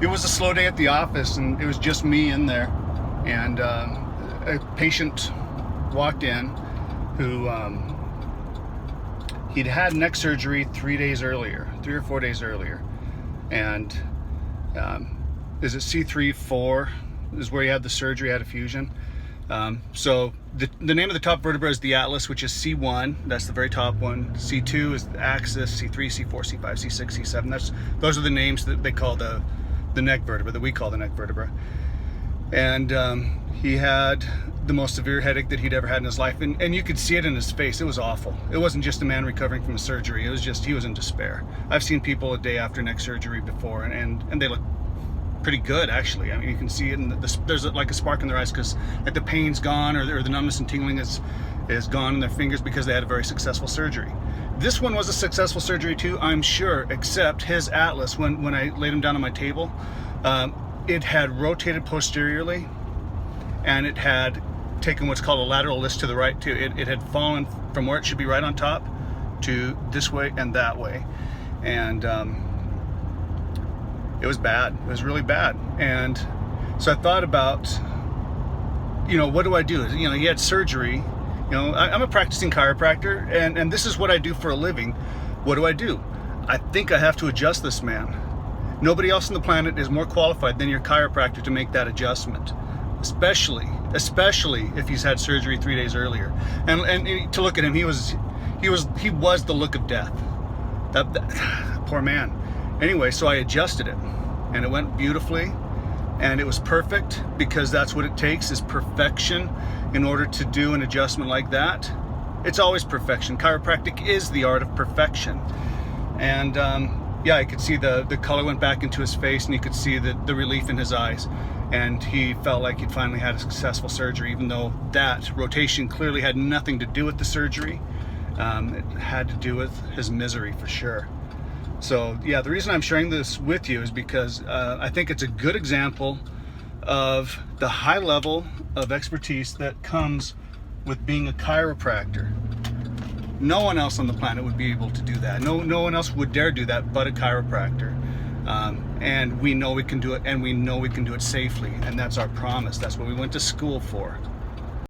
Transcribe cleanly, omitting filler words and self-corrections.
It was a slow day at the office, and it was just me in there. And a patient walked in who he'd had neck surgery 3 or 4 days earlier. And is it C3-4 is where he had the surgery, had a fusion. So the name of the top vertebra is the atlas, which is C1. That's the very top one. C2 is the axis. C3, C4, C5, C6, C7. Those are the names that they call the neck vertebra, that we call the neck vertebra. And he had the most severe headache that he'd ever had in his life, and you could see it in his face. It was awful. It wasn't just a man recovering from a surgery. It was just, he was in despair. I've seen people a day after neck surgery before, and they look pretty good, actually. I mean, you can see it, and there's like a spark in their eyes because like the pain's gone, or the numbness and tingling is gone in their fingers because they had a very successful surgery. This one was a successful surgery too, I'm sure, except his atlas, when I laid him down on my table, it had rotated posteriorly, and it had taken what's called a lateral list to the right too. It had fallen from where it should be right on top to this way and that way. And it was bad. It was really bad. And so I thought about, what do I do? He had surgery. I'm a practicing chiropractor, and this is what I do for a living. What do I do? I think I have to adjust this man. Nobody else on the planet is more qualified than your chiropractor to make that adjustment, especially if he's had surgery 3 days earlier. And to look at him, he was the look of death. That poor man. Anyway, so I adjusted it, and it went beautifully, and it was perfect, because that's what it takes, is perfection in order to do an adjustment like that. It's always perfection. Chiropractic is the art of perfection. And yeah, I could see the color went back into his face, and you could see the relief in his eyes, and he felt like he'd finally had a successful surgery, even though that rotation clearly had nothing to do with the surgery. It had to do with his misery, for sure. So yeah, the reason I'm sharing this with you is because I think it's a good example of the high level of expertise that comes with being a chiropractor. No one else on the planet would be able to do that. No one else would dare do that but a chiropractor. And we know we can do it, and we know we can do it safely, and that's our promise. That's what we went to school for.